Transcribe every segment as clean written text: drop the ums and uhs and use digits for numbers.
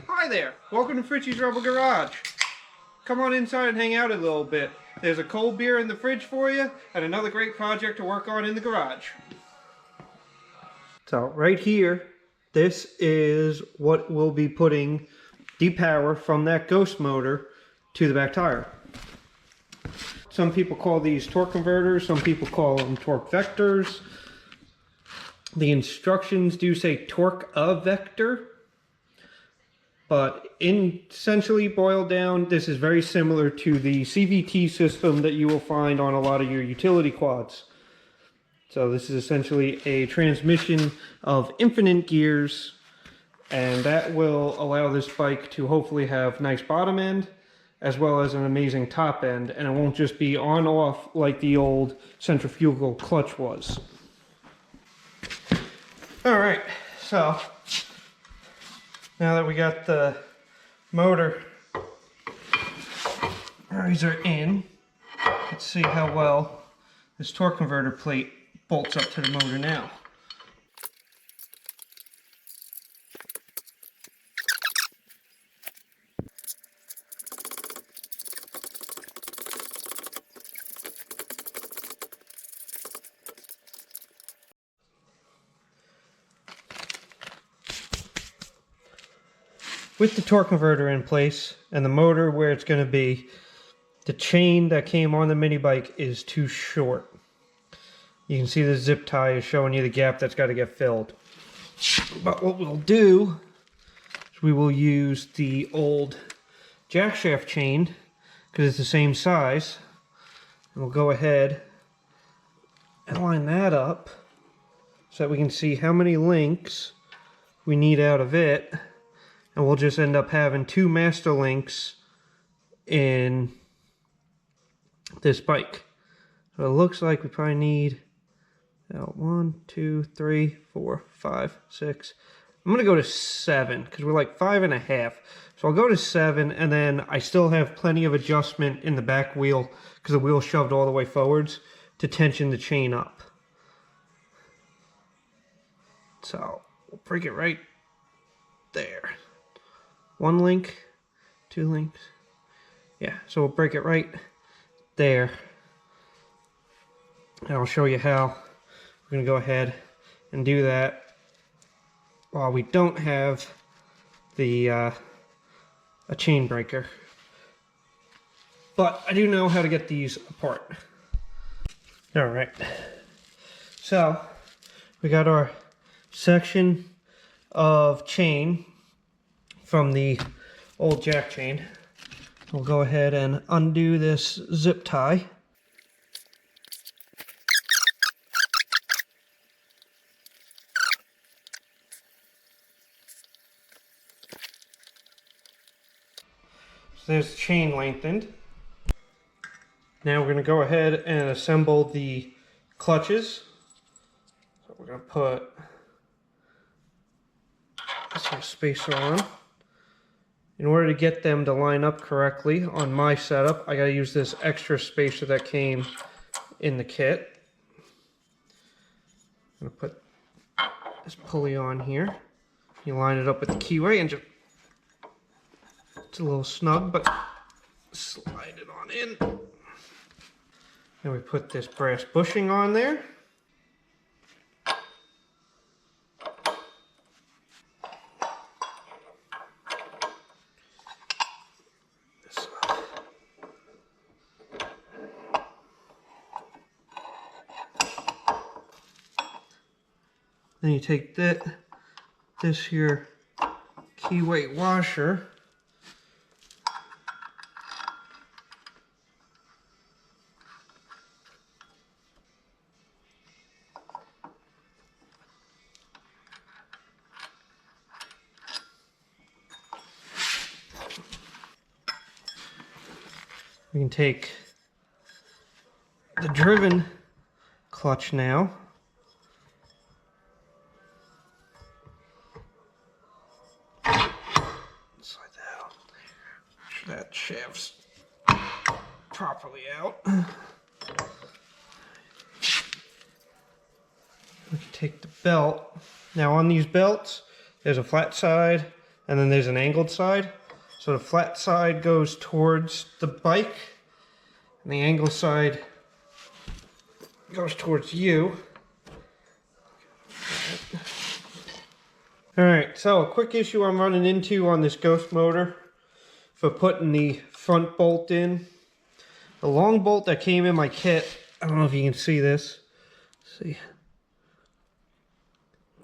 Hi there, welcome to Fritchie's Rebel Garage. Come on inside and hang out a little bit. There's a cold beer in the fridge for you and another great project to work on in the garage. So right here, this is what we'll be putting the power from that ghost motor to the back tire. Some people call these torque converters, some people call them torque vectors. The instructions do say torque a vector, but essentially boiled down, this is very similar to the CVT system that you will find on a lot of your utility quads. So this is essentially a transmission of infinite gears, and that will allow this bike to hopefully have nice bottom end as well as an amazing top end, and it won't just be on off like the old centrifugal clutch was. Alright, so now that we got the motor riser in, let's see how well this torque converter plate bolts up to the motor now. With the torque converter in place and the motor where it's going to be, the chain that came on the mini bike is too short. You can see the zip tie is showing you the gap that's got to get filled. But what we'll do is we will use the old jack shaft chain because it's the same size. And we'll go ahead and line that up so that we can see how many links we need out of it. And we'll just end up having two master links in this bike. So it looks like we probably need 1, 2, 3, 4, 5, 6. I'm going to go to 7 because we're like 5.5. So I'll go to 7, and then I still have plenty of adjustment in the back wheel because the wheel's shoved all the way forwards to tension the chain up. So we'll break it right there. 1 link, 2 links. Yeah, so we'll break it right there. And I'll show you how we're going to go ahead and do that while we don't have the a chain breaker. But I do know how to get these apart. Alright, so we got our section of chain from the old jack chain. We'll go ahead and undo this zip tie. So there's the chain lengthened. Now we're going to go ahead and assemble the clutches. So we're going to put this spacer on. In order to get them to line up correctly on my setup, I got to use this extra spacer that came in the kit. I'm going to put this pulley on here. You line it up with the keyway and just, it's a little snug, but slide it on in. Then we put this brass bushing on there. Then you take this here keyway washer, we can take the driven clutch now. That shaft's properly out. We can take the belt. Now on these belts, there's a flat side and then there's an angled side. So the flat side goes towards the bike, and the angled side goes towards you. Alright, so a quick issue I'm running into on this Ghost motor for putting the front bolt in. The long bolt that came in my kit, I don't know if you can see this. Let's see.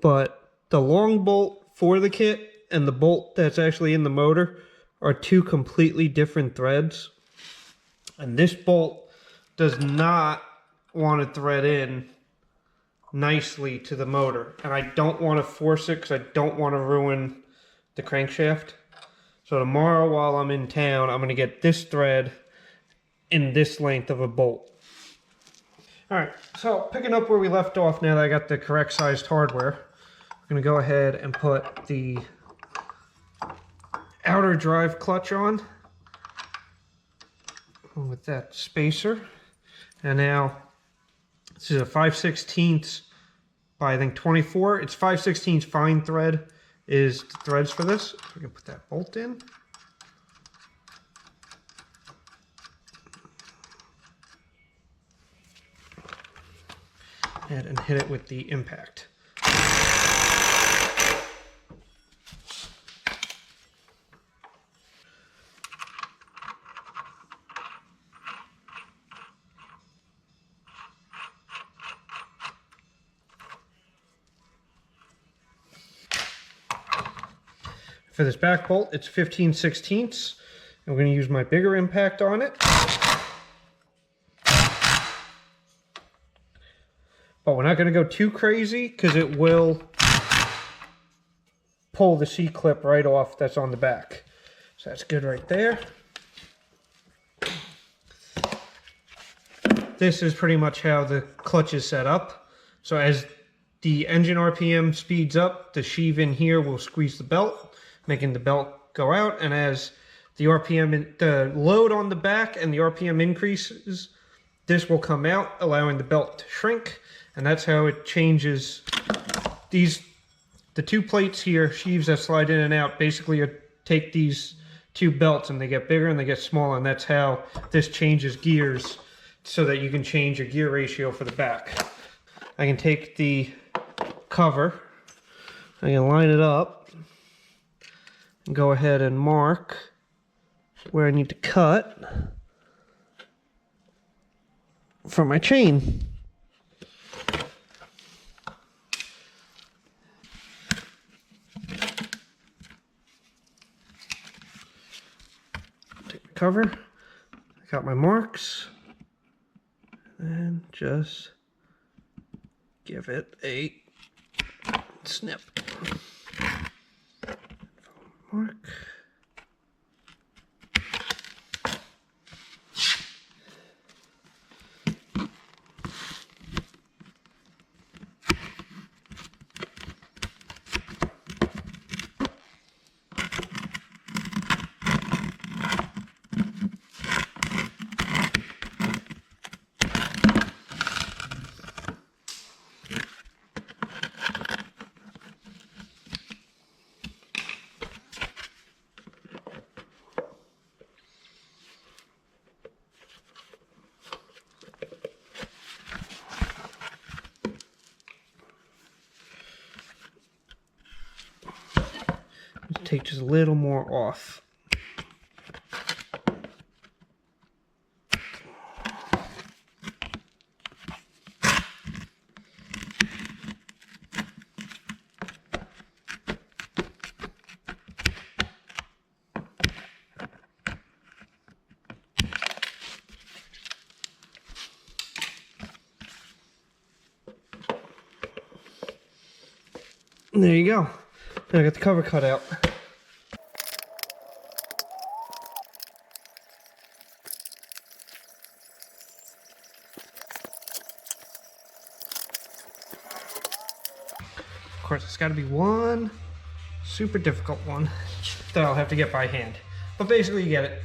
But the long bolt for the kit and the bolt that's actually in the motor are two completely different threads. And this bolt does not want to thread in nicely to the motor, and I don't want to force it because I don't want to ruin the crankshaft. So tomorrow while I'm in town, I'm going to get this thread in this length of a bolt. Alright, so picking up where we left off now that I got the correct sized hardware, I'm going to go ahead and put the outer drive clutch on with that spacer. And now this is a 5/16 by I think 24. It's 5/16 fine thread is the threads for this. We can put that bolt in. And hit it with the impact. For this back bolt, it's 15/16. I'm going to use my bigger impact on it. But we're not going to go too crazy because it will pull the C-clip right off that's on the back. So that's good right there. This is pretty much how the clutch is set up. So as the engine RPM speeds up, the sheave in here will squeeze the belt, making the belt go out. And as the RPM, the load on the back and the RPM increases, this will come out, allowing the belt to shrink. And that's how it changes. The two plates here, sheaves that slide in and out, basically take these two belts and they get bigger and they get smaller. And that's how this changes gears so that you can change your gear ratio for the back. I can take the cover, I can line it up and go ahead and mark where I need to cut for my chain. Take the cover, I got my marks, and just give it a snip. Mark. Take just a little more off. And there you go. Now I got the cover cut out. Of course, it's got to be one super difficult one that I'll have to get by hand. But basically, you get it.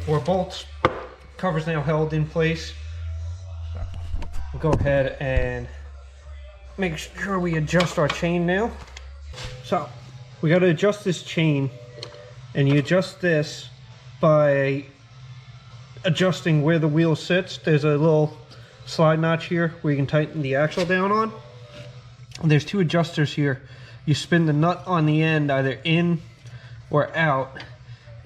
4 bolts. Cover's now held in place. So we'll go ahead and make sure we adjust our chain now. So we got to adjust this chain, and you adjust this by adjusting where the wheel sits. There's a little slide notch here where you can tighten the axle down on. And there's two adjusters here. You spin the nut on the end either in or out,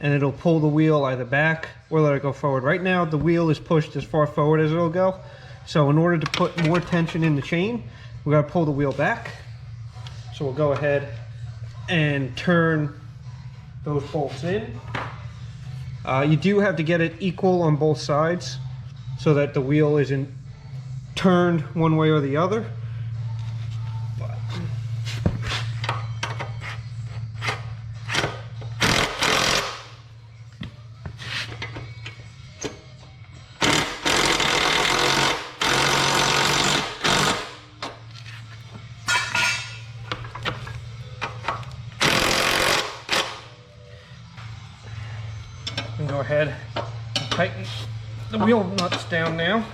and it'll pull the wheel either back or let it go forward. Right now the wheel is pushed as far forward as it'll go, so in order to put more tension in the chain, we got to pull the wheel back. So we'll go ahead and turn those bolts in. You do have to get it equal on both sides so that the wheel isn't turned one way or the other. And go ahead and tighten the wheel nuts down now.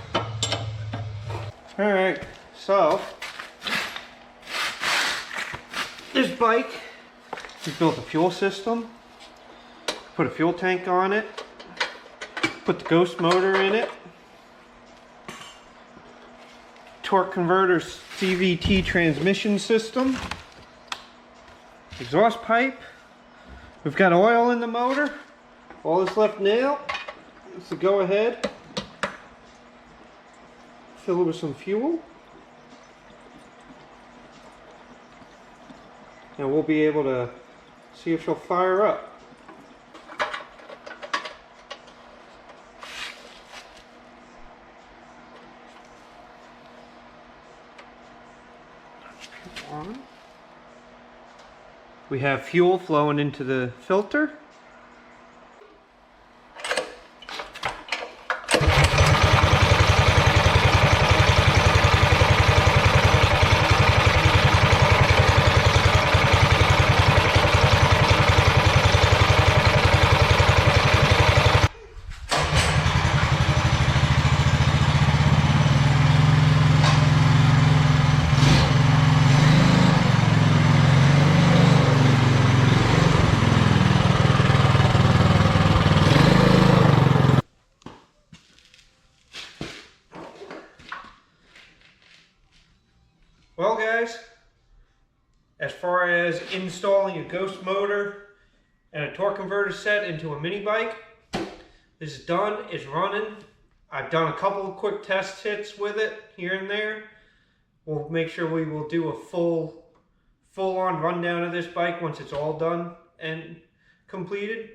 Alright, so this bike, we built a fuel system, put a fuel tank on it, put the Ghost motor in it, torque converter CVT transmission system, exhaust pipe, we've got oil in the motor. All that's left now is to go ahead, fill it with some fuel, and we'll be able to see if she'll fire up. On. We have fuel flowing into the filter. Well guys, as far as installing a Ghost motor and a torque converter set into a mini bike, this is done, it's running. I've done a couple of quick test hits with it here and there. We'll make sure we will do a full-on rundown of this bike once it's all done and completed.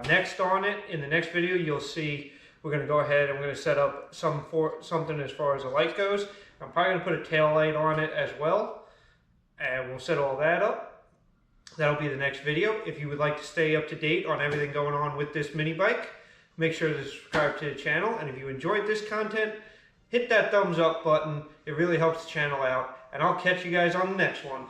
Next on it, in the next video, you'll see we're going to go ahead and we're going to set up something as far as the light goes. I'm probably going to put a tail light on it as well, and we'll set all that up. That'll be the next video. If you would like to stay up to date on everything going on with this mini bike, make sure to subscribe to the channel, and if you enjoyed this content, hit that thumbs up button. It really helps the channel out, and I'll catch you guys on the next one.